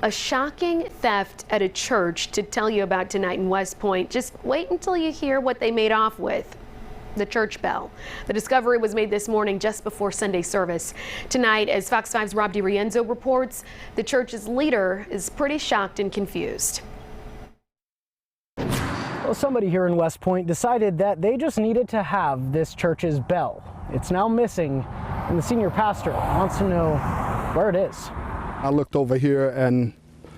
A shocking theft at a church to tell you about tonight in West Point. Just wait until you hear what they made off with. The church bell. The discovery was made this morning just before Sunday service. Tonight, as Fox 5's Rob DiRienzo reports, the church's leader is pretty shocked and confused. Well, somebody here in West Point decided that they just needed to have this church's bell. It's now missing, and the senior pastor wants to know where it is. I looked over here and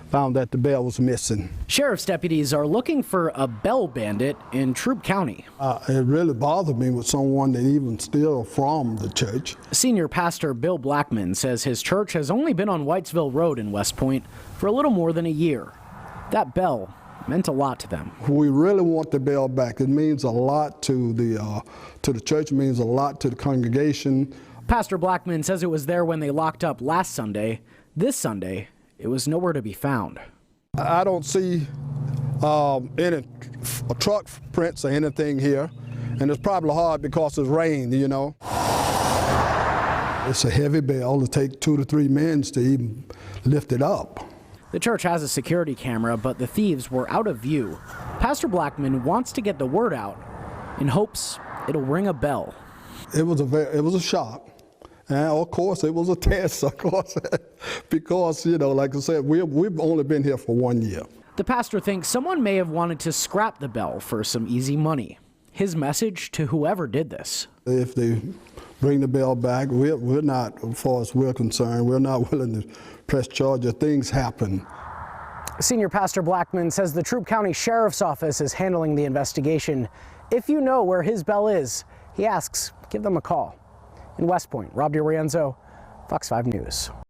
found that the bell was missing. Sheriff's deputies are looking for a bell bandit in Troup County. It really bothered me with someone that even steal from the church. Senior pastor Bill Blackman says his church has only been on Whitesville Road in West Point for a little more than a year. That bell meant a lot to them. We really want the bell back. It means a lot to the church, it means a lot to the congregation. Pastor Blackman says it was there when they locked up last Sunday. This Sunday, it was nowhere to be found. I don't see any truck prints or anything here, and it's probably hard because it's rain, you know. It's a heavy bell. It'll take 2 to 3 men to even lift it up. The church has a security camera, but the thieves were out of view. Pastor Blackman wants to get the word out in hopes it'll ring a bell. It was a shock. And of course, it was a test, of course, because, you know, like I said, we've only been here for 1 year. The pastor thinks someone may have wanted to scrap the bell for some easy money. His message to whoever did this: if they bring the bell back, we're not, as far as we're concerned, we're not willing to press charges. Things happen. Senior Pastor Blackman says the Troup County Sheriff's Office is handling the investigation. If you know where his bell is, he asks, give them a call. In West Point, Rob DiRienzo, Fox 5 News.